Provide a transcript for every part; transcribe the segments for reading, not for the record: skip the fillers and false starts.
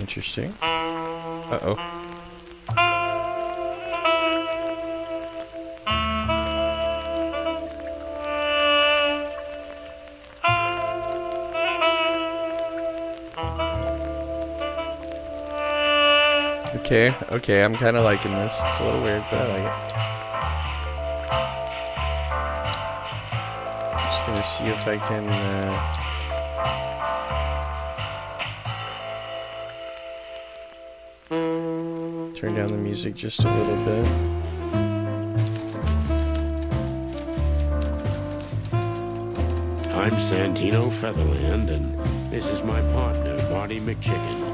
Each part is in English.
Interesting. Uh-oh. Okay, I'm kind of liking this. It's a little weird, but I like it. Just gonna see if I can, turn down the music just a little bit. I'm Santino Featherland, and this is my partner, Marty McChicken.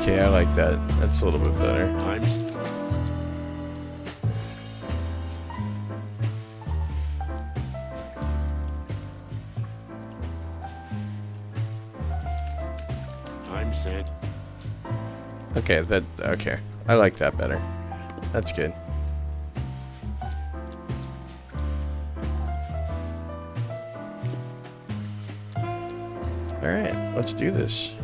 Okay, I like that. That's a little bit better. I'm Sant. Okay. I like that better. That's good. Alright, let's do this.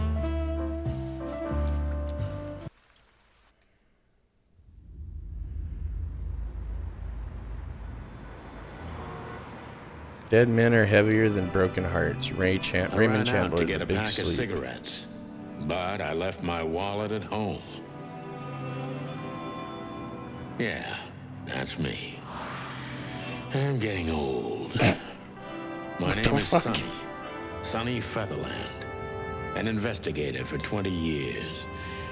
Dead men are heavier than broken hearts. Raymond Chandler, to get The a Big pack Sleep. of cigarettes, but I left my wallet at home. Yeah, that's me. I'm getting old. My name is Sonny Featherland, an investigator for 20 years,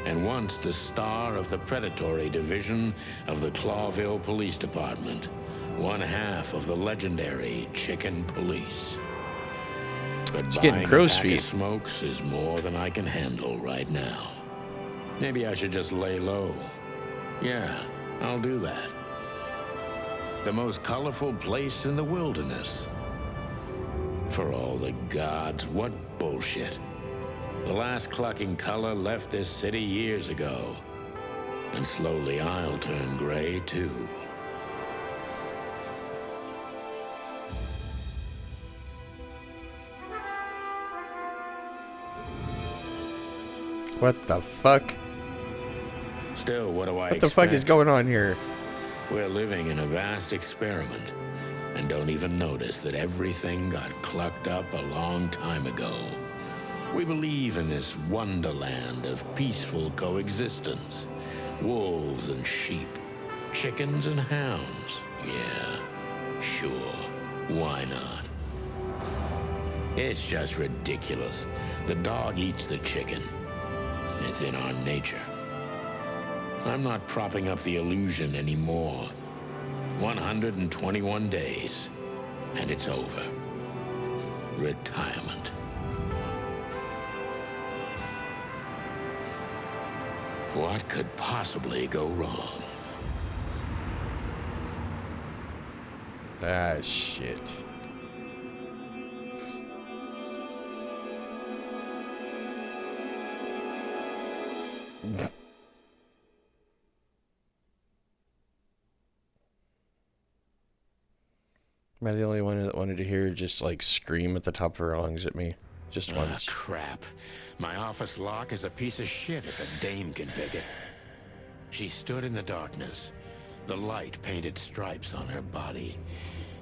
and once the star of the predatory division of the Clawville Police Department. One half of the legendary Chicken Police. But it's getting crow's feet. Smokes is more than I can handle right now. Maybe I should just lay low. Yeah, I'll do that. The most colorful place in the wilderness. For all the gods, what bullshit. The last clucking color left this city years ago. And slowly I'll turn gray too. What the fuck? Still, what do I expect? What the fuck is going on here? We're living in a vast experiment, and don't even notice that everything got clucked up a long time ago. We believe in this wonderland of peaceful coexistence. Wolves and sheep, chickens and hounds. Yeah, sure, why not? It's just ridiculous. The dog eats the chicken. It's in our nature. I'm not propping up the illusion anymore. 121 days, and it's over. Retirement. What could possibly go wrong? Ah, shit. Am I the only one that wanted to hear just like scream at the top of her lungs at me? Just once. Crap. My office lock is a piece of shit if a dame can pick it. She stood in the darkness. The light painted stripes on her body.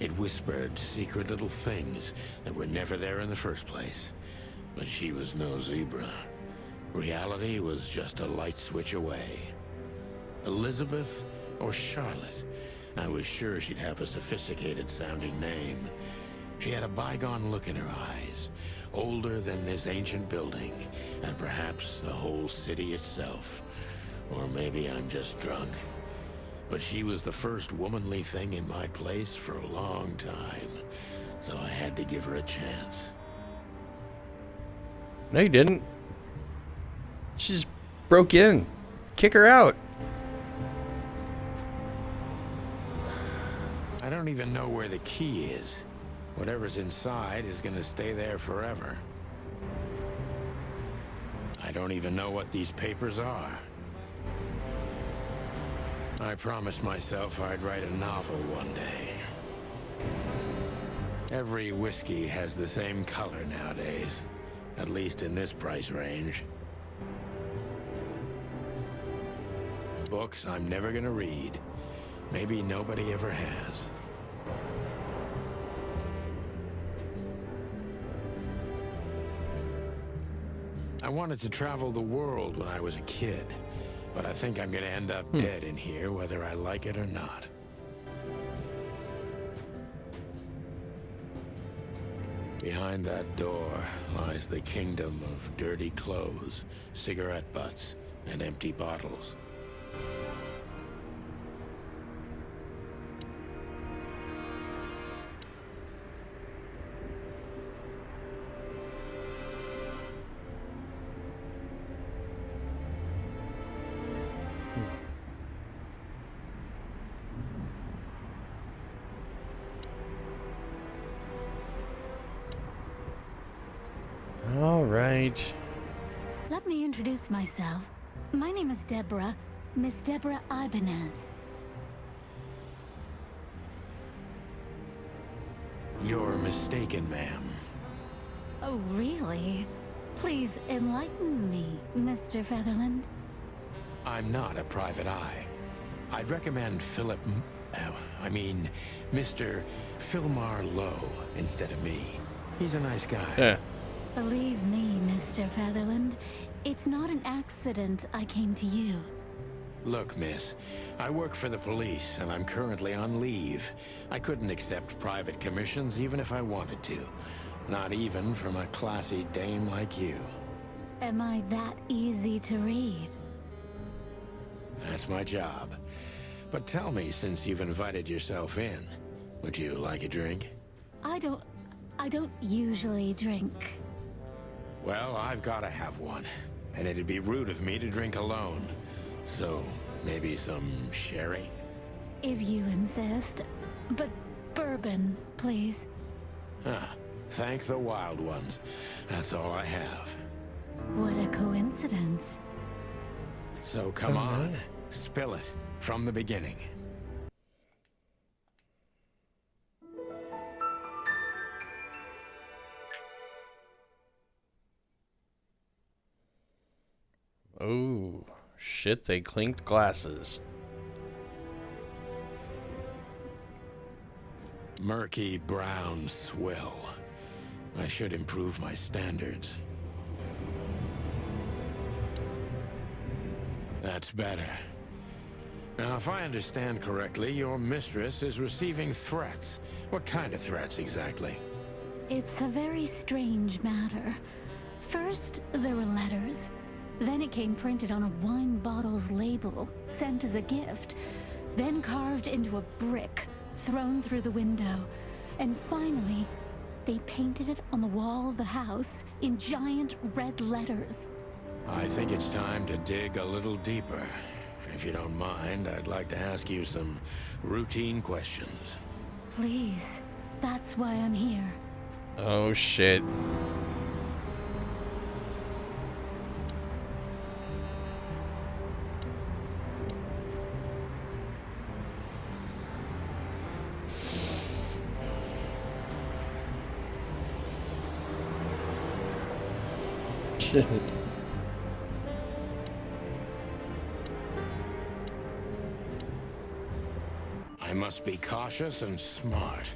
It whispered secret little things that were never there in the first place. But she was no zebra. Reality was just a light switch away. Elizabeth or Charlotte? I was sure she'd have a sophisticated-sounding name. She had a bygone look in her eyes, older than this ancient building, and perhaps the whole city itself. Or maybe I'm just drunk. But she was the first womanly thing in my place for a long time, so I had to give her a chance. No, you didn't. She just broke in. Kick her out. I don't even know where the key is. Whatever's inside is gonna stay there forever. I don't even know what these papers are. I promised myself I'd write a novel one day. Every whiskey has the same color nowadays. At least in this price range. Books I'm never gonna read. Maybe nobody ever has. I wanted to travel the world when I was a kid, but I think I'm gonna end up dead in here whether I like it or not. Behind that door lies the kingdom of dirty clothes, cigarette butts, and empty bottles. All right. Let me introduce myself. My name is Deborah, Miss Deborah Ibanez. You're mistaken, ma'am. Oh, really? Please enlighten me, Mr. Featherland. I'm not a private eye. I'd recommend Mr. Philmar Lowe instead of me. He's a nice guy. Yeah. Believe me, Mr. Featherland, it's not an accident I came to you. Look, miss, I work for the police, and I'm currently on leave. I couldn't accept private commissions even if I wanted to. Not even from a classy dame like you. Am I that easy to read? That's my job. But tell me, since you've invited yourself in, would you like a drink? I don't usually drink. Well, I've gotta have one. And it'd be rude of me to drink alone. So, maybe some sherry? If you insist. But bourbon, please. Ah, thank the wild ones. That's all I have. What a coincidence. So come on, spill it from the beginning. Oh, shit, they clinked glasses. Murky brown swill. I should improve my standards. That's better. Now, if I understand correctly, your mistress is receiving threats. What kind of threats, exactly? It's a very strange matter. First, there were letters. Then it came printed on a wine bottle's label, sent as a gift. Then carved into a brick, thrown through the window. And finally, they painted it on the wall of the house in giant red letters. I think it's time to dig a little deeper. If you don't mind, I'd like to ask you some routine questions. Please, that's why I'm here. Oh, shit. I must be cautious and smart.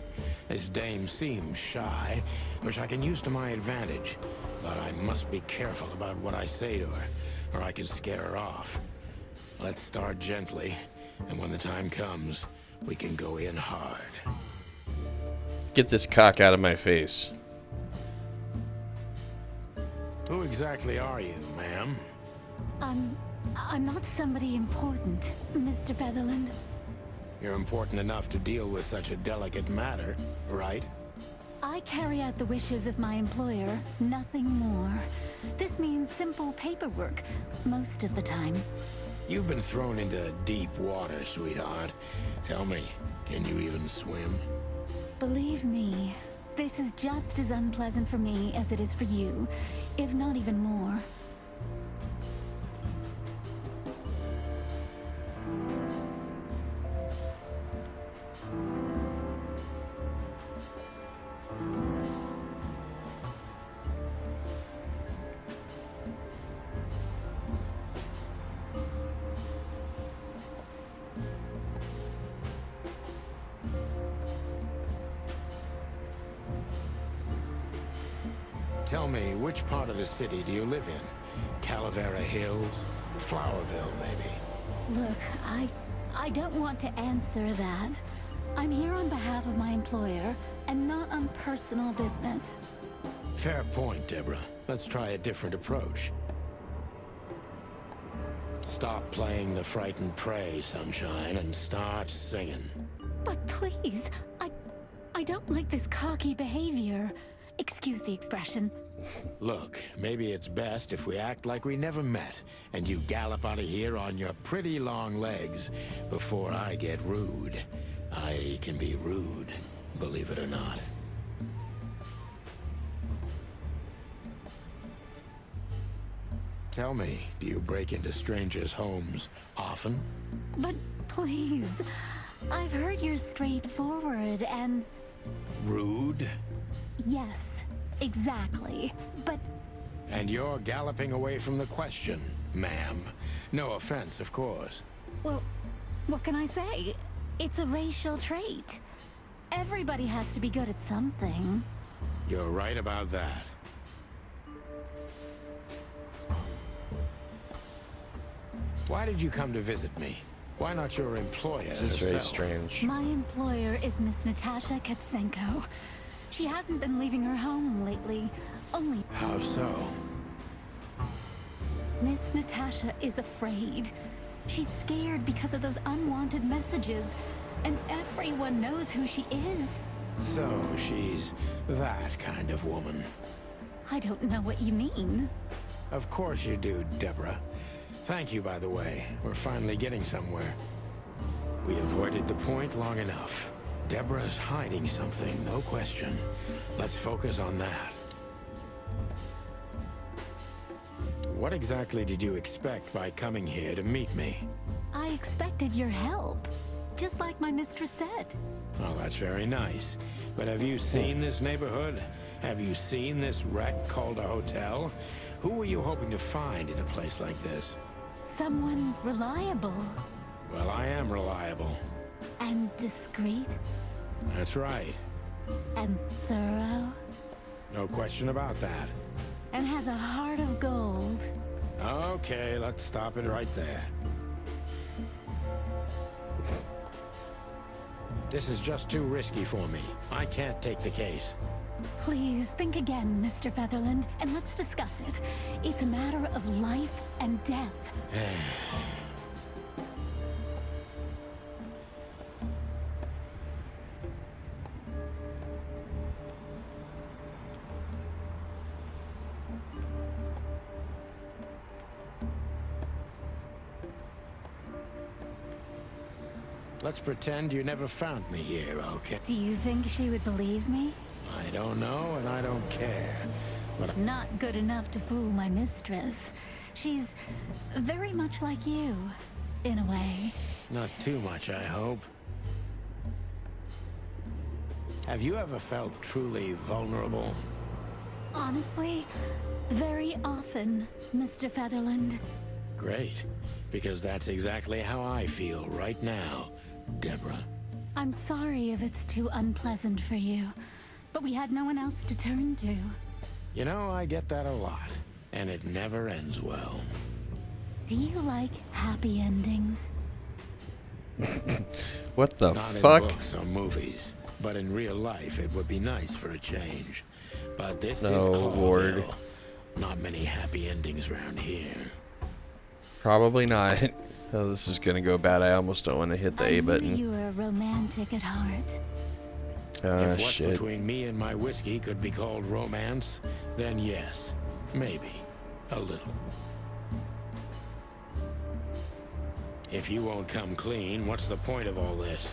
This dame seems shy, which I can use to my advantage. But I must be careful about what I say to her, or I could scare her off. Let's start gently, and when the time comes, we can go in hard. Get this cock out of my face. Who exactly are you, ma'am? I'm not somebody important, Mr. Featherland. You're important enough to deal with such a delicate matter, right? I carry out the wishes of my employer, nothing more. This means simple paperwork, most of the time. You've been thrown into deep water, sweetheart. Tell me, can you even swim? Believe me, this is just as unpleasant for me as it is for you, if not even more. Tell me, which part of the city do you live in? Calavera Hills? Flowerville, maybe? Look, I don't want to answer that. I'm here on behalf of my employer, and not on personal business. Fair point, Deborah. Let's try a different approach. Stop playing the frightened prey, Sunshine, and start singing. But please, I don't like this cocky behavior. Excuse the expression. Look, maybe it's best if we act like we never met, and you gallop out of here on your pretty long legs before I get rude. I can be rude, believe it or not. Tell me, do you break into strangers' homes often? But please, I've heard you're straightforward and... Rude? Yes, exactly. But... And you're galloping away from the question, ma'am. No offense, of course. Well, what can I say? It's a racial trait. Everybody has to be good at something. You're right about that. Why did you come to visit me? Why not your employer This is very herself? strange. My employer is Miss Natasha Katsenko. She hasn't been leaving her home lately. Only... How so? Miss Natasha is afraid. She's scared because of those unwanted messages. And everyone knows who she is. So she's that kind of woman. I don't know what you mean. Of course you do, Deborah. Thank you, by the way. We're finally getting somewhere. We avoided the point long enough. Deborah's hiding something, no question. Let's focus on that. What exactly did you expect by coming here to meet me? I expected your help. Just like my mistress said. Well, that's very nice. But have you seen this neighborhood? Have you seen this wreck called a hotel? Who were you hoping to find in a place like this? Someone reliable. Well, I am reliable. And discreet. That's right. And thorough. No question about that. And has a heart of gold. Okay, let's stop it right there. This is just too risky for me. I can't take the case. Please think again, Mr. Featherland, and let's discuss it. It's a matter of life and death. Let's pretend you never found me here, okay? Do you think she would believe me? I don't know, and I don't care. But Not good enough to fool my mistress. She's very much like you, in a way. not too much, I hope. Have you ever felt truly vulnerable? Honestly, very often, Mr. Featherland. Great, because that's exactly how I feel right now, Deborah. I'm sorry if it's too unpleasant for you, but we had no one else to turn to. You know, I get that a lot, and it never ends well. Do you like happy endings? What the Not fuck? in books or movies, but in real life it would be nice for a change. But this is No, Ward. Clawville. Not many happy endings around here. Probably not. Oh, this is gonna go bad. I almost don't want to hit the I A knew button. you were romantic at heart. Ah, If what's shit. between me and my whiskey could be called romance, then yes, maybe. A little. If you won't come clean, what's the point of all this?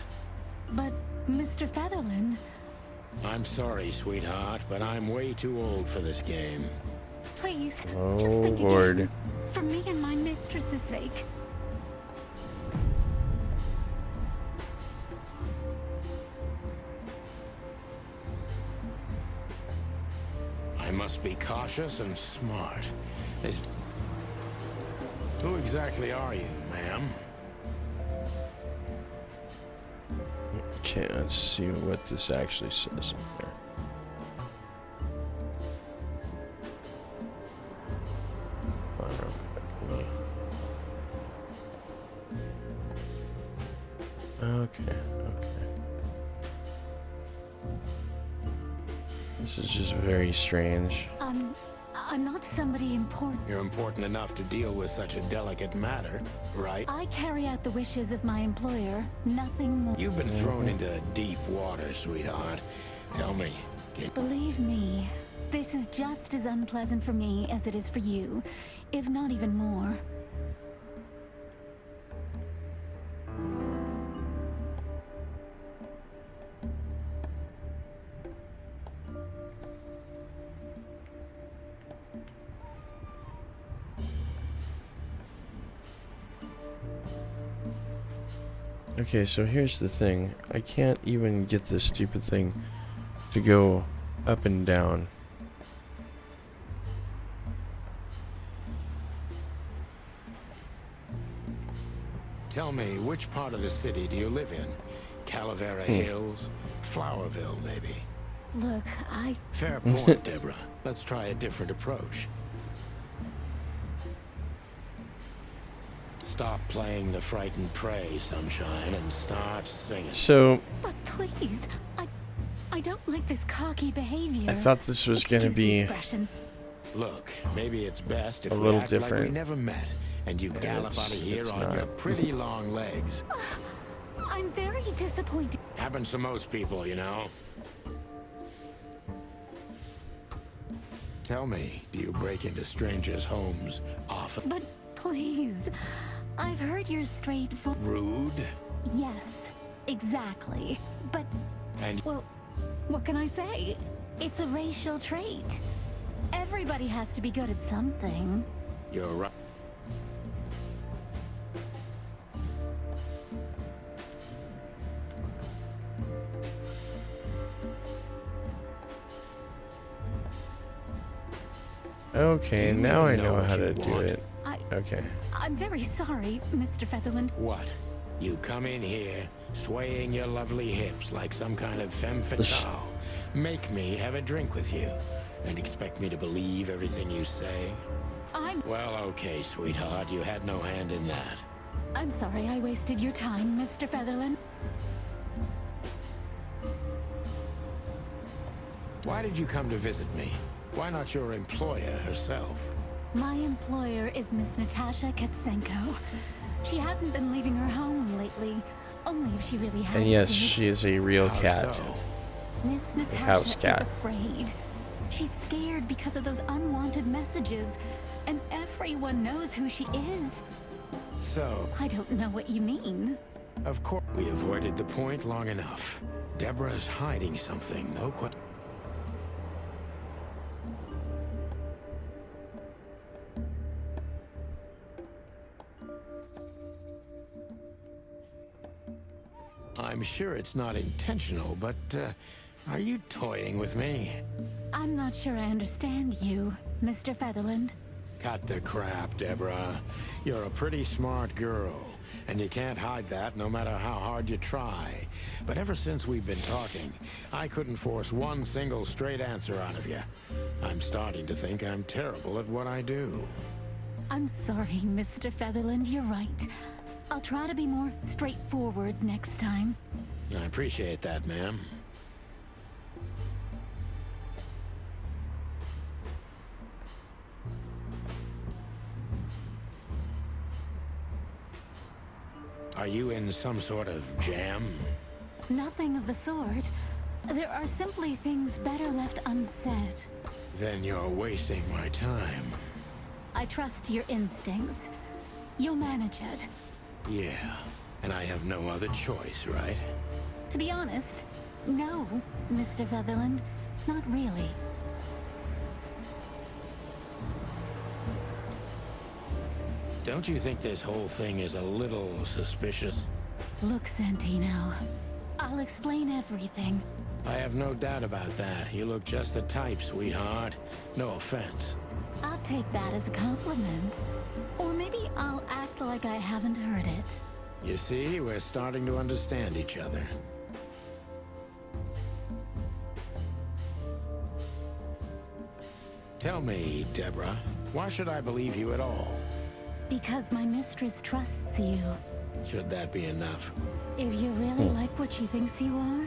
But, Mr. Featherland, I'm sorry, sweetheart, but I'm way too old for this game. please, just Oh, think Lord. again. For me and my mistress's sake. I must be cautious and smart. Who exactly are you, ma'am? Okay, let's see what this actually says in there. Okay. This is just very strange. I'm not somebody important. You're important enough to deal with such a delicate matter, right? I carry out the wishes of my employer, nothing more. You've been thrown into deep water, sweetheart. Tell me, Believe me, this is just as unpleasant for me as it is for you, if not even more. Okay, so here's the thing. I can't even get this stupid thing to go up and down. tell me, which part of the city do you live in? Calavera Hills? Flowerville, maybe? Look, Fair point, Deborah. Let's try a different approach. Stop playing the frightened prey, Sunshine, and start singing. So, but please, I don't like this cocky behavior. I thought this was gonna Excuse the be expression. Look, maybe it's best if a we little act like different. we never met, and you gallop out of here it's on your not. pretty long legs. I'm very disappointed. Happens to most people, you know. Tell me, do you break into strangers' homes often? But please, I've heard you're straightforward. Rude? Yes, exactly. But, And well, what can I say? It's a racial trait. Everybody has to be good at something. you're right. okay, You now I know know what how you to do want. it. Okay. I'm very sorry, Mr. Featherland. What? You come in here, swaying your lovely hips like some kind of femme fatale, make me have a drink with you, and expect me to believe everything you say? Well, okay, sweetheart, you had no hand in that. I'm sorry I wasted your time, Mr. Featherland. Why did you come to visit me? Why not your employer herself? My employer is Miss Natasha Katsenko. She hasn't been leaving her home lately, only if she really has And yes, to. she is a real How cat. so? Miss Natasha house cat. is afraid. She's scared because of those unwanted messages, and everyone knows who she is. So, I don't know what you mean. of course, we avoided the point long enough. Deborah's hiding something, no question. I'm sure it's not intentional, but, are you toying with me? I'm not sure I understand you, Mr. Featherland. Cut the crap, Deborah. You're a pretty smart girl, and you can't hide that no matter how hard you try. But ever since we've been talking, I couldn't force one single straight answer out of you. I'm starting to think I'm terrible at what I do. I'm sorry, Mr. Featherland, you're right. I'll try to be more straightforward next time. I appreciate that, ma'am. Are you in some sort of jam? Nothing of the sort. There are simply things better left unsaid. Then you're wasting my time. I trust your instincts. You'll manage it. Yeah, and I have no other choice, right? To be honest, no, Mr. Featherland. Not really. Don't you think this whole thing is a little suspicious? Look, Santino, I'll explain everything. I have no doubt about that. You look just the type, sweetheart. No offense. I'll take that as a compliment. Or maybe I'll act like I haven't heard it. You see, we're starting to understand each other. Tell me, Deborah, why should I believe you at all? Because my mistress trusts you. Should that be enough? If you really like what she thinks you are,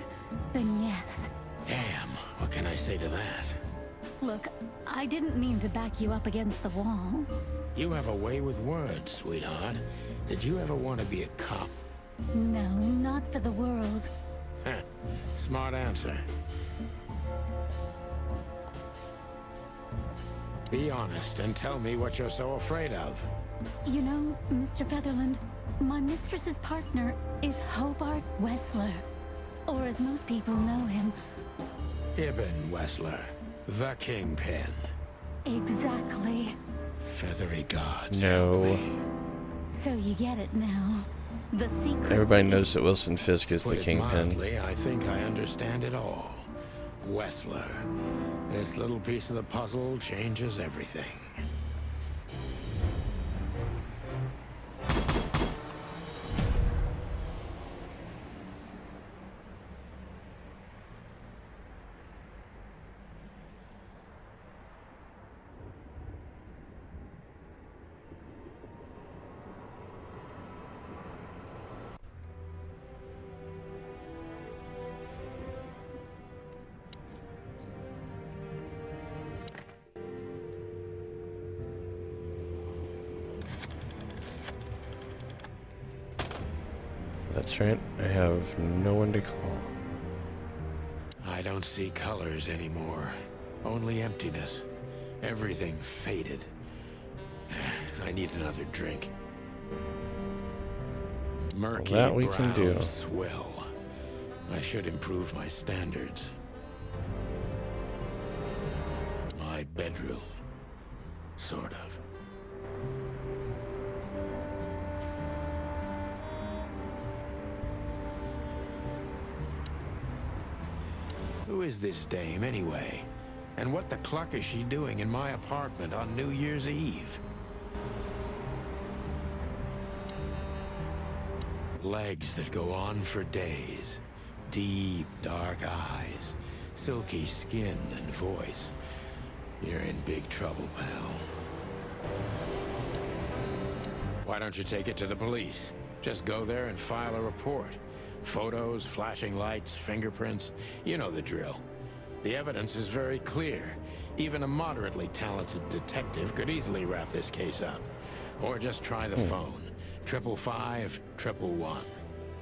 then yes. Damn, what can I say to that? Look, I didn't mean to back you up against the wall. You have a way with words, sweetheart. Did you ever want to be a cop? No, not for the world. Heh, smart answer. Be honest and tell me what you're so afraid of. You know, Mr. Featherland, my mistress's partner is Hobart Wessler. Or as most people know him. Ibn Wessler, the Kingpin. Exactly. Feathery gods. No. help me. So you get it now. The secret. Everybody knows that Wilson Fisk is the Put it Kingpin. mildly, I think I understand it all. Wessler. This little piece of the puzzle changes everything. That's right. I have no one to call. I don't see colors anymore. Only emptiness. Everything faded. I need another drink. Murky Well, that we can do. brown swill. I should improve my standards. My bedroom. Sort of. Who is this dame, anyway? And what the cluck is she doing in my apartment on New Year's Eve? Legs that go on for days. Deep, dark eyes. Silky skin and voice. You're in big trouble, pal. Why don't you take it to the police? Just go there and file a report. Photos, flashing lights, fingerprints. You know the drill. The evidence is very clear. Even a moderately talented detective could easily wrap this case up. Or just try the phone. 555-111.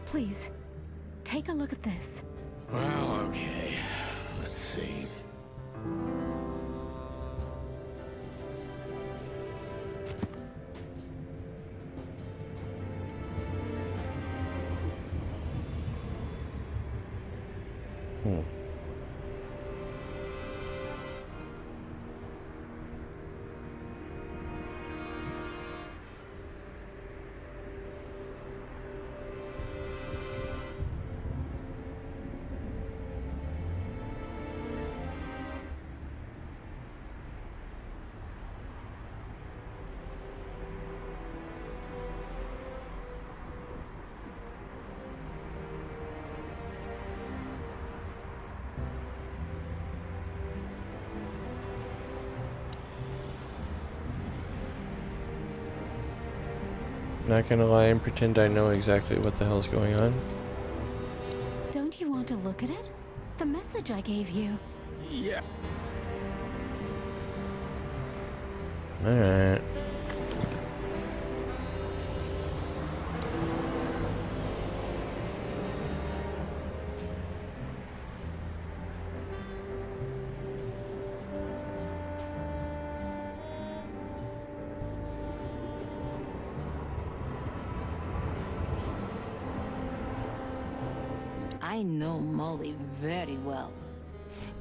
Please, take a look at this. Well, okay. Let's see. Not gonna lie and pretend I know exactly what the hell's going on. Don't you want to look at it? The message I gave you. Yeah. Alright. I know Molly very well.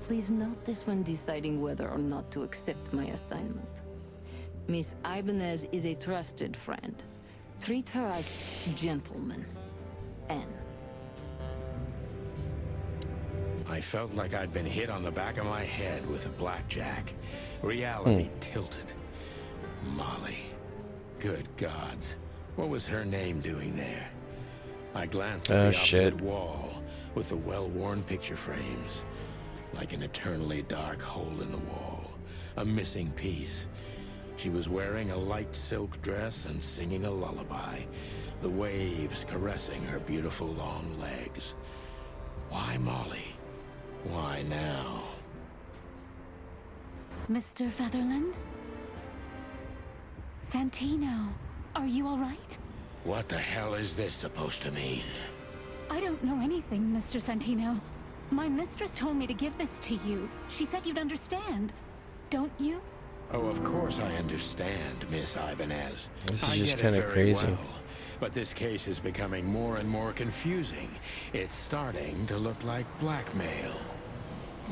Please note this when deciding whether or not to accept my assignment. Miss Ibanez is a trusted friend. Treat her as gentleman. N. I felt like I'd been hit on the back of my head with a blackjack. Reality tilted. Molly. Good gods. What was her name doing there? I glanced at the opposite wall with the well-worn picture frames. Like an eternally dark hole in the wall. A missing piece. She was wearing a light silk dress and singing a lullaby, the waves caressing her beautiful long legs. Why Molly? Why now? Mr. Featherland? Santino, are you all right? What the hell is this supposed to mean? I don't know anything, Mr. Santino. My mistress told me to give this to you. She said you'd understand. Don't you? Oh, of course I understand, Miss Ibanez. This I is just get it kind of very crazy. well. But this case is becoming more and more confusing. It's starting to look like blackmail.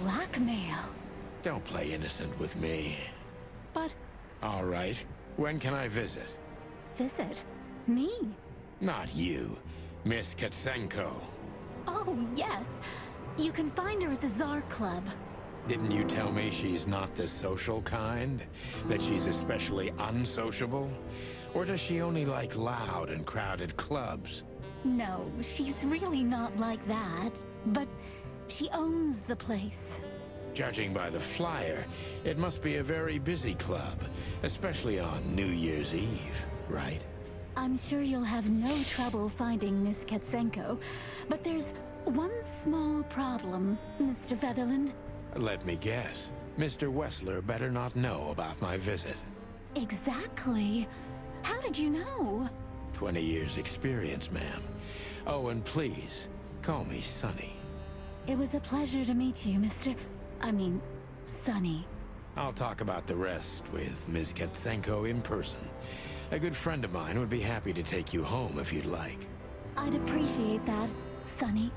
Blackmail? Don't play innocent with me. But All right. When can I visit? visit? Me? Not you. Miss Katsenko. Oh, yes. You can find her at the Tsar Club. Didn't you tell me she's not the social kind? That she's especially unsociable? Or does she only like loud and crowded clubs? No, she's really not like that. But she owns the place. Judging by the flyer, it must be a very busy club, especially on New Year's Eve, right? I'm sure you'll have no trouble finding Miss Katsenko. But there's one small problem, Mr. Featherland. Let me guess. Mr. Wessler better not know about my visit. Exactly. How did you know? 20 years experience, ma'am. Oh, and please, call me Sonny. It was a pleasure to meet you, Sonny. I'll talk about the rest with Ms. Katsenko in person. A good friend of mine would be happy to take you home if you'd like. I'd appreciate that, Sonny.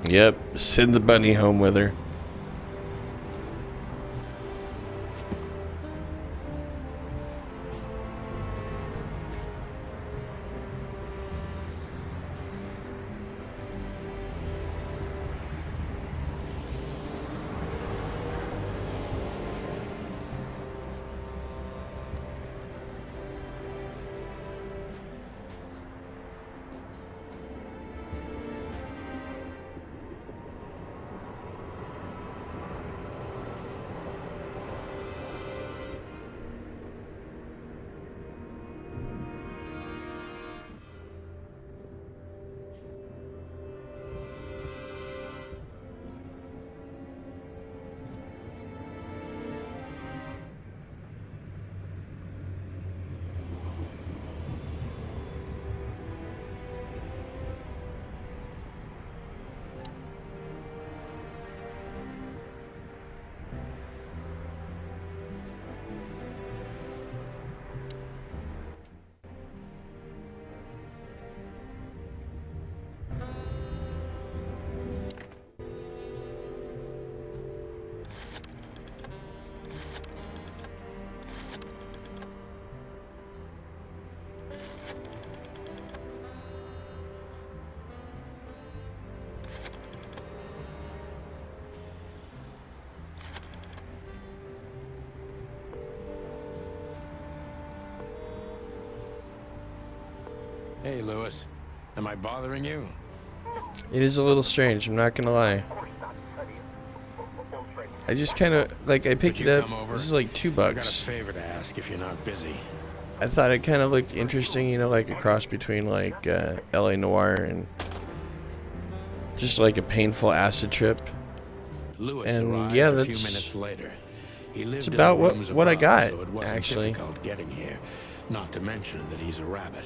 Yep, send the bunny home with her. Hey, Lewis. Am I bothering you? It is a little strange, I'm not gonna lie. I just kind of, like, I picked Could it you up. come over? This is like I got a $2. favor to ask if you're not busy. I thought it kind of looked interesting, you know, like a cross between like LA Noire and just like a painful acid trip. Lewis And, arrived yeah, a few that's- minutes later. He lived it's in about the rooms what I above, got, so it wasn't actually. difficult getting here. Not to mention that he's a rabbit.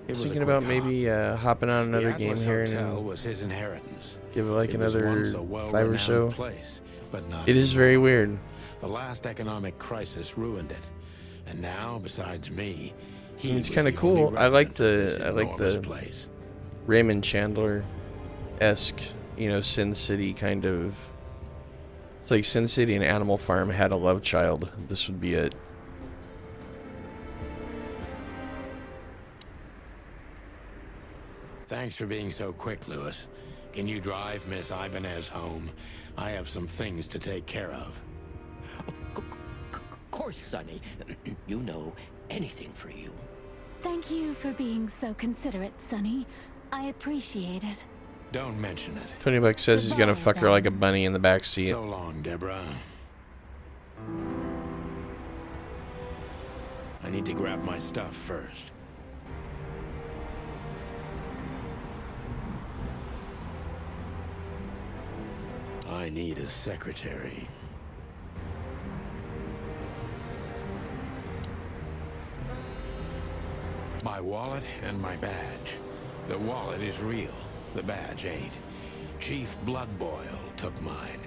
It was a Thinking quick about maybe hop. hopping on another The game Atlas here Hotel and was his inheritance. give it like It was another once a 5 or well-renowned so. place, but not It is anymore. very weird. The last economic crisis ruined it, and now, besides me, he It's was kinda the cool. only I like resident of this the- I like enormous the- place. Raymond Chandler-esque, you know, Sin City kind of. It's like Sin City and Animal Farm had a love child. This would be it. Thanks for being so quick, Lewis. Can you drive Miss Ibanez home? I have some things to take care of. Of course, Sonny. You know, anything for you. Thank you for being so considerate, Sonny. I appreciate it. Don't mention it. $20 says he's gonna Goodbye, fuck her like a then. bunny in the back seat. So long, Deborah. I need to grab my stuff first. I need a secretary. My wallet and my badge. The wallet is real. The badge ain't. Chief Bloodboil took mine.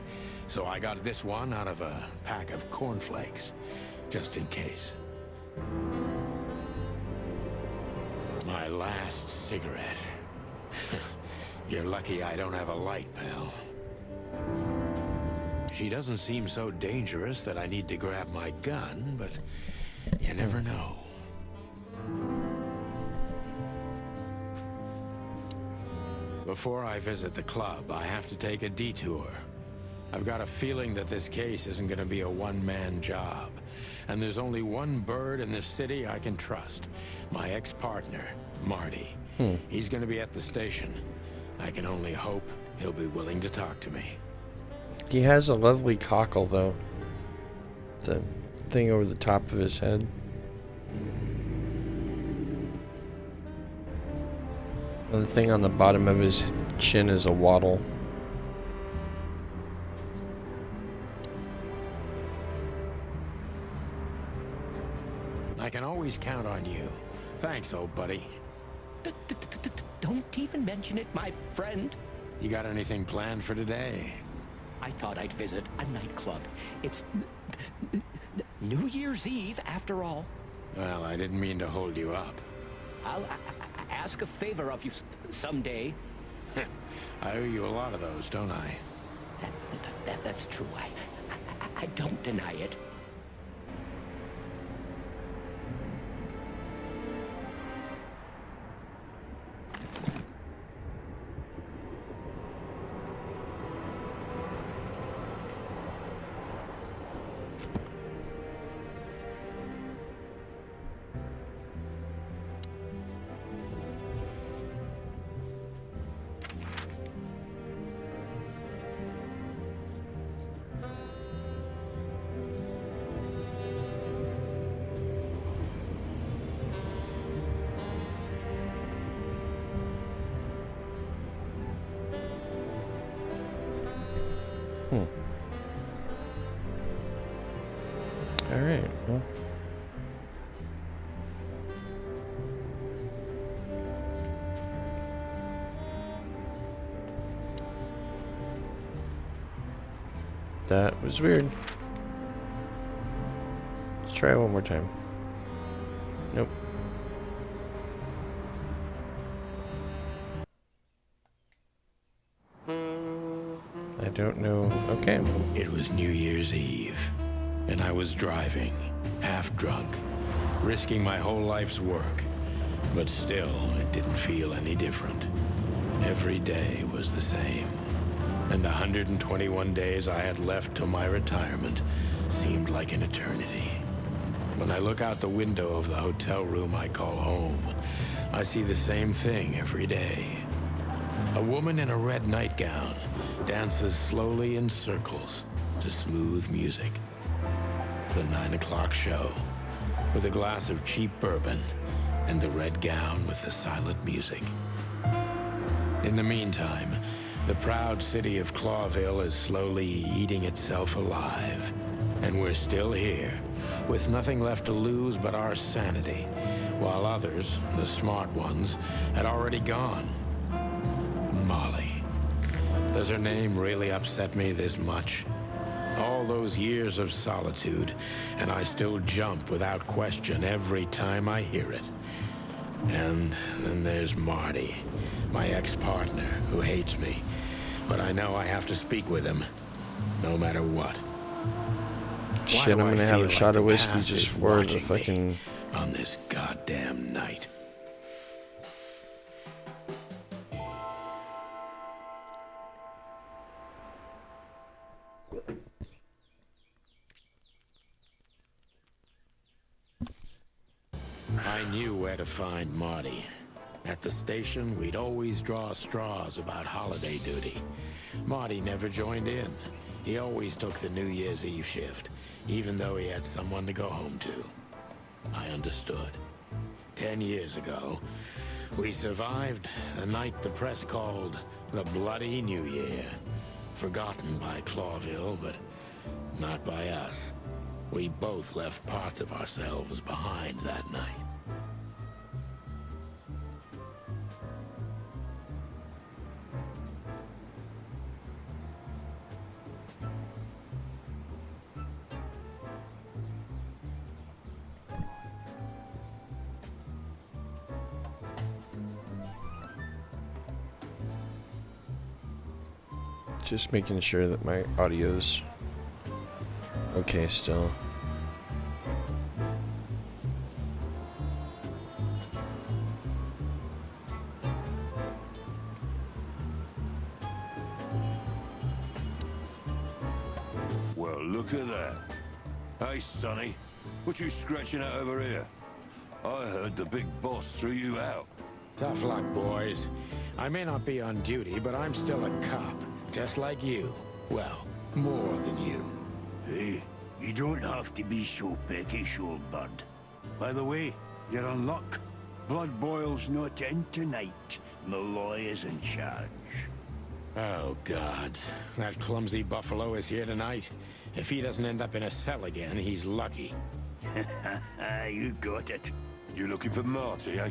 So I got this one out of a pack of cornflakes, just in case. My last cigarette. You're lucky I don't have a light, pal. She doesn't seem so dangerous that I need to grab my gun, but you never know. Before I visit the club, I have to take a detour. I've got a feeling that this case isn't going to be a one-man job. And there's only one bird in this city I can trust. My ex-partner, Marty. He's going to be at the station. I can only hope he'll be willing to talk to me. He has a lovely cockle, though. The thing over the top of his head. And the thing on the bottom of his chin is a waddle. I can always count on you. Thanks, old buddy. Don't even mention it, my friend. You got anything planned for today? I thought I'd visit a nightclub. It's New Year's Eve, after all. Well, I didn't mean to hold you up. I'll ask a favor of you someday. I owe you a lot of those, don't I? That's true. I don't deny it. Alright, well. That was weird. Let's try it one more time. Nope. I don't know. Okay. It was New Year's Eve, and I was driving, half drunk, risking my whole life's work. But still, it didn't feel any different. Every day was the same. And the 121 days I had left till my retirement seemed like an eternity. When I look out the window of the hotel room I call home, I see the same thing every day. A woman in a red nightgown dances slowly in circles to smooth music. The 9 o'clock show, with a glass of cheap bourbon and the red gown with the silent music. In the meantime, the proud city of Clawville is slowly eating itself alive. And we're still here, with nothing left to lose but our sanity, while others, the smart ones, had already gone. Molly. Does her name really upset me this much? All those years of solitude, and I still jump without question every time I hear it. And then there's Marty, my ex-partner, who hates me. But I know I have to speak with him, no matter what. Shit, I'm gonna have a shot of whiskey just for the fucking... on this goddamn night. I knew where to find Marty. At the station, we'd always draw straws about holiday duty. Marty never joined in. He always took the New Year's Eve shift. even though he had someone to go home to. I understood. 10 years ago, we survived the night the press called the Bloody New Year. Forgotten by Clawville, but not by us. We both left parts of ourselves behind that night. Just making sure that my audio's okay still. Well, look at that. Hey, Sonny, what you scratching at over here? I heard the big boss threw you out. Tough luck, boys. I may not be on duty, but I'm still a cop, just like you. Well, more than you. Hey, you don't have to be so peckish, old bud. By the way, you're on luck. Blood Boil's not in tonight. Malloy is in charge. Oh, God. That clumsy buffalo is here tonight. If he doesn't end up in a cell again, he's lucky. You got it. You looking for Marty, eh?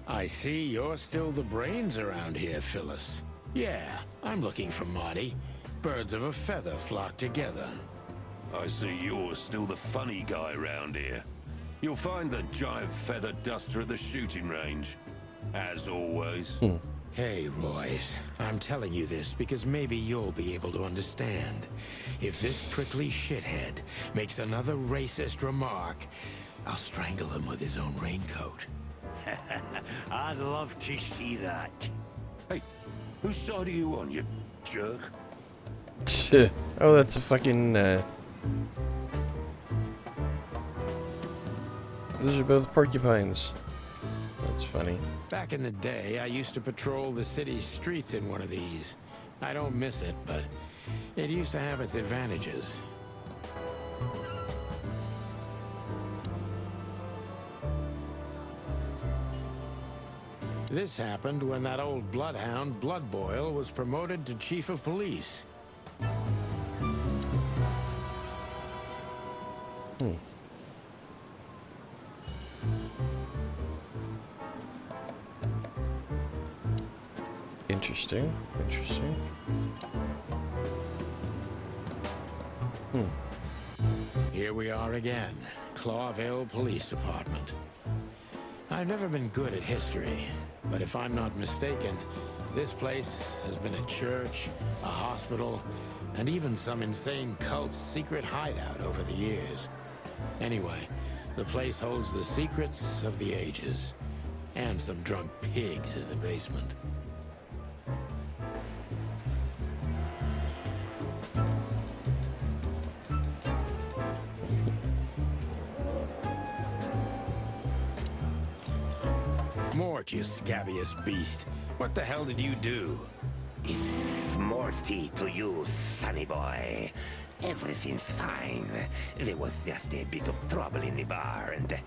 I see you're still the brains around here, Phyllis. Yeah, I'm looking for Marty. Birds of a feather flock together. I see you're still the funny guy round here. You'll find the giant feather duster at the shooting range. As always. Hey, Royce. I'm telling you this because maybe you'll be able to understand. If this prickly shithead makes another racist remark, I'll strangle him with his own raincoat. I'd love to see that. Hey, whose side are you on, you jerk? Oh, that's a fucking, Those are both porcupines. That's funny. Back in the day, I used to patrol the city's streets in one of these. I don't miss it, but it used to have its advantages. This happened when that old bloodhound, Bloodboil, was promoted to chief of police. Interesting. Interesting. Here we are again, Clawville Police Department. I've never been good at history, but if I'm not mistaken, this place has been a church, a hospital, and even some insane cult's secret hideout over the years. Anyway, the place holds the secrets of the ages, and some drunk pigs in the basement. Mort, you scabious beast. What the hell did you do? It's Morty to you, sonny boy. Everything's fine. There was just a bit of trouble in the bar, and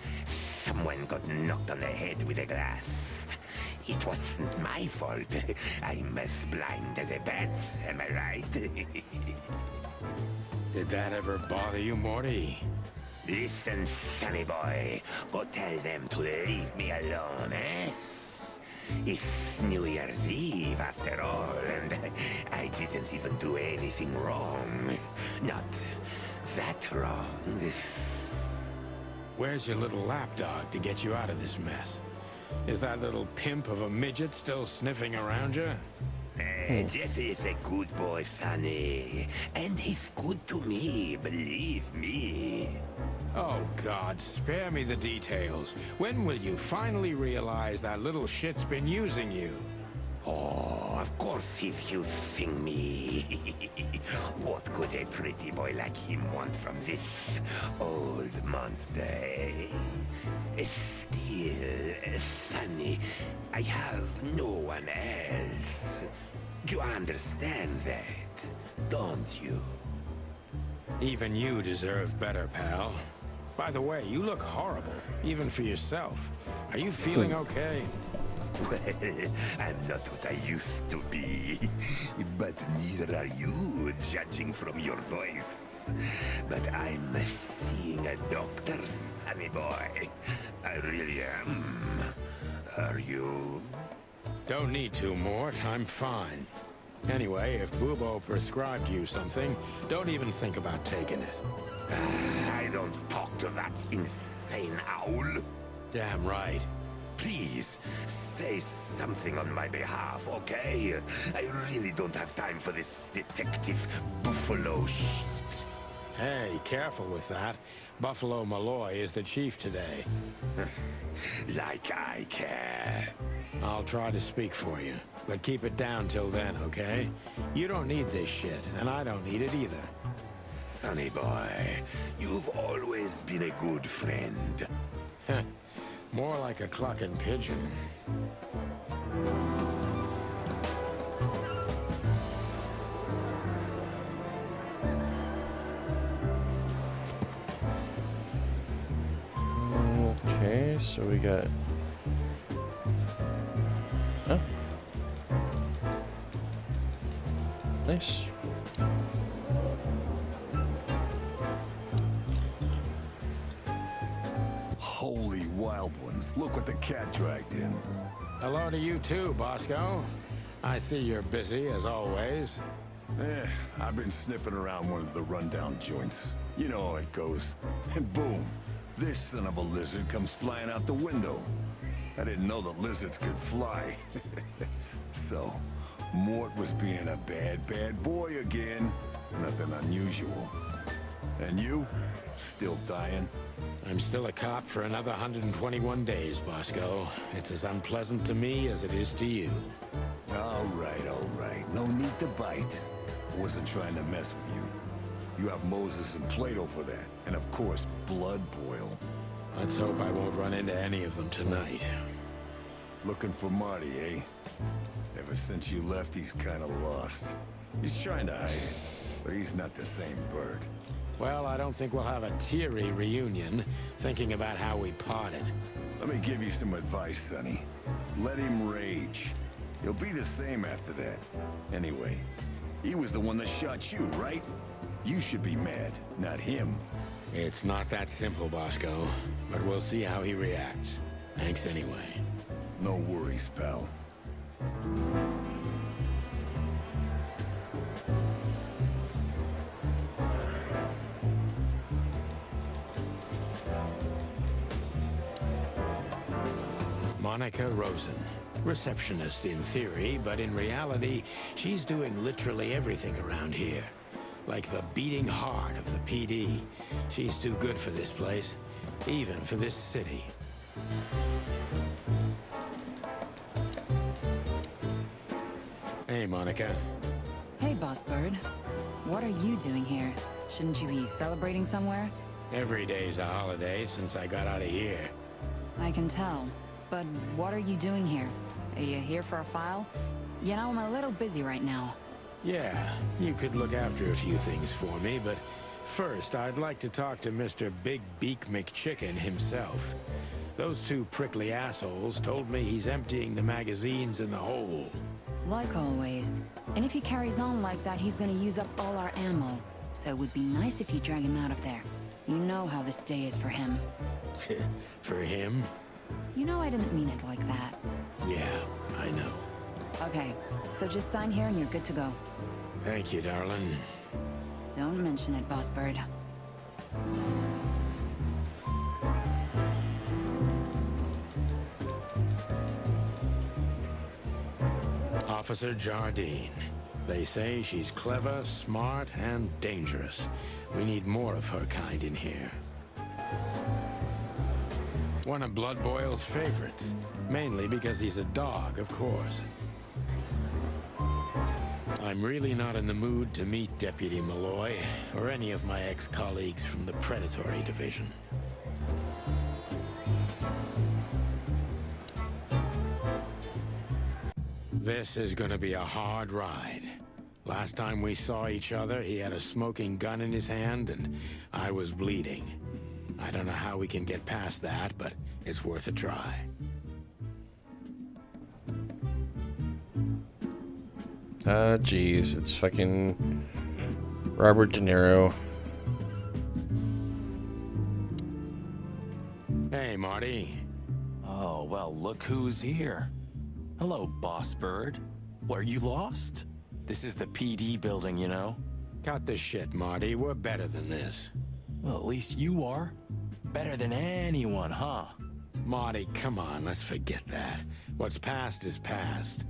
someone got knocked on the head with a glass. It wasn't my fault. I'm as blind as a bat, am I right? Did that ever bother you, Morty? Listen, sonny boy. Go tell them to leave me alone, eh? It's New Year's Eve, after all, and I didn't even do anything wrong. Not that wrong. Where's your little lapdog to get you out of this mess? Is that little pimp of a midget still sniffing around you? Jeff is a good boy, Sonny. And he's good to me, believe me. Oh, God, spare me the details. When will you finally realize that little shit's been using you? Oh, of course he's using me. What could a pretty boy like him want from this old monster, eh? Still, Sonny, I have no one else. You understand that, don't you? Even you deserve better, pal. By the way, you look horrible, even for yourself. Are you feeling okay? Well, I'm not what I used to be. But neither are you, judging from your voice. But I'm seeing a doctor, sonny boy. I really am. Are you? Don't need to, Mort. I'm fine. Anyway, if Bubo prescribed you something, don't even think about taking it. I don't talk to that insane owl. Damn right. Please, say something on my behalf, okay? I really don't have time for this Detective Buffalo shit. Hey, careful with that. Buffalo Malloy is the chief today. Like I care. I'll try to speak for you, but keep it down till then, okay? You don't need this shit, and I don't need it either. Sonny boy, you've always been a good friend. More like a clucking pigeon. Okay, so we got... Huh? Nice. Holy wild ones, look what the cat dragged in. Hello to you too, Bosco. I see you're busy, as always. I've been sniffing around one of the rundown joints. You know how it goes. And boom, this son of a lizard comes flying out the window. I didn't know the lizards could fly. So, Mort was being a bad boy again. Nothing unusual. And you? Still dying? I'm still a cop for another 121 days, Bosco. It's as unpleasant to me as it is to you. All right. No need to bite. Wasn't trying to mess with you. You have Moses and Plato for that. And of course, Blood Boil. Let's hope I won't run into any of them tonight. Looking for Marty, eh? Ever since you left, he's kind of lost. He's trying to hide it, but he's not the same bird. Well, I don't think we'll have a teary reunion, thinking about how we parted. Let me give you some advice, Sonny. Let him rage. He'll be the same after that. Anyway, he was the one that shot you, right? You should be mad, not him. It's not that simple, Bosco, but we'll see how he reacts. Thanks anyway. No worries, pal. Monica Rosen. Receptionist in theory, but in reality, she's doing literally everything around here. Like the beating heart of the PD. She's too good for this place, even for this city. Hey, Monica. Hey, Boss Bird. What are you doing here? Shouldn't you be celebrating somewhere? Every day's a holiday since I got out of here. I can tell. But what are you doing here? Are you here for a file? You know, I'm a little busy right now. Yeah, you could look after a few things for me, but first I'd like to talk to Mr. Big Beak McChicken himself. Those two prickly assholes told me he's emptying the magazines in the hole. Like always. And if he carries on like that, he's gonna use up all our ammo. So it would be nice if you drag him out of there. You know how this day is for him. For him? You know I didn't mean it like that. Yeah, I know. Okay, so just sign here and you're good to go. Thank you, darling. Don't mention it, Boss Bird. Officer Jardine. They say she's clever, smart, and dangerous. We need more of her kind in here. One of Blood Boil's favorites. Mainly because he's a dog, of course. I'm really not in the mood to meet Deputy Malloy, or any of my ex-colleagues from the Predatory Division. This is gonna be a hard ride. Last time we saw each other, he had a smoking gun in his hand, and I was bleeding. I don't know how we can get past that, but it's worth a try. Geez, it's fucking Robert De Niro. Hey, Marty. Oh, well, look who's here. Hello, Boss Bird. Were you lost? This is the PD building, you know? Cut the shit, Marty. We're better than this. Well, at least you are. Better than anyone, huh? Marty, come on, let's forget that. What's past is past.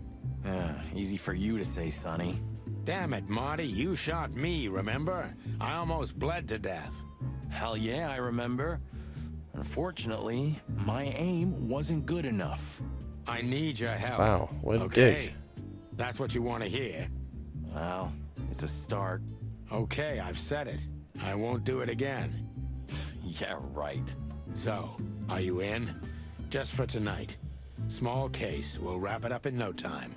Easy for you to say, Sonny. Damn it, Marty, you shot me, remember? I almost bled to death. Hell yeah, I remember. Unfortunately, my aim wasn't good enough. I need your help. Wow, what a okay? dick. That's what you want to hear? Well, it's a start. Okay, I've said it. I won't do it again. Yeah, right. So, are you in? Just for tonight. Small case. We'll wrap it up in no time.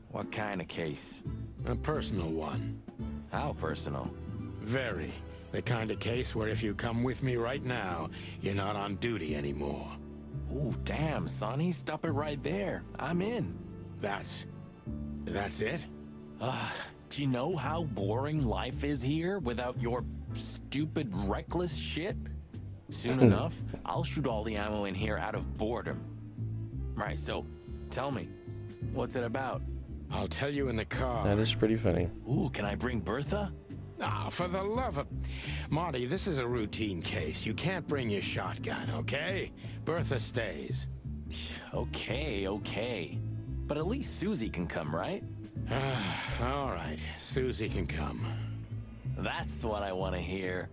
What kind of case? A personal one. How personal? Very. The kind of case where if you come with me right now, you're not on duty anymore. Ooh, damn, Sonny. Stop it right there. I'm in. That's it? Do you know how boring life is here without your stupid, reckless shit? Soon enough, I'll shoot all the ammo in here out of boredom. Right, so, tell me, what's it about? I'll tell you in the car. That is pretty funny. Ooh, can I bring Bertha? Ah, for the love of... Marty, this is a routine case. You can't bring your shotgun, okay? Bertha stays. Okay. But at least Susie can come, right? All right, Susie can come. That's what I want to hear.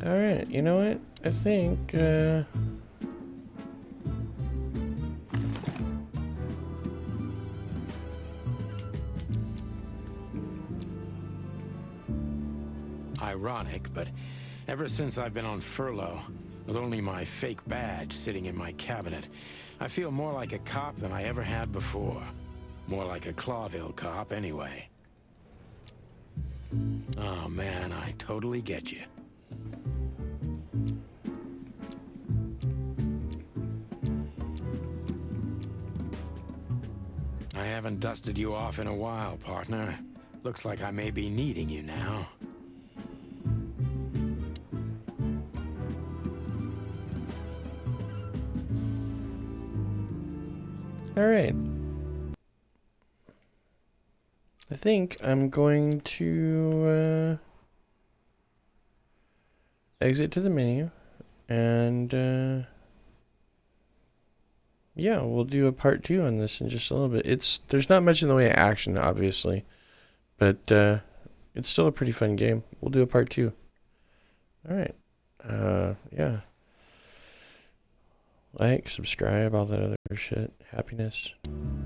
Alright, you know what? I think, Ironic, but ever since I've been on furlough, with only my fake badge sitting in my cabinet, I feel more like a cop than I ever had before. More like a Clawville cop, anyway. Oh man, I totally get you. I haven't dusted you off in a while, partner. Looks like I may be needing you now. alright. I think I'm going to exit to the menu, and yeah, we'll do a part 2 on this in just a little bit. There's not much in the way of action, obviously, but it's still a pretty fun game. We'll do a part 2. Alright. Yeah. Like, subscribe, all that other shit. Happiness.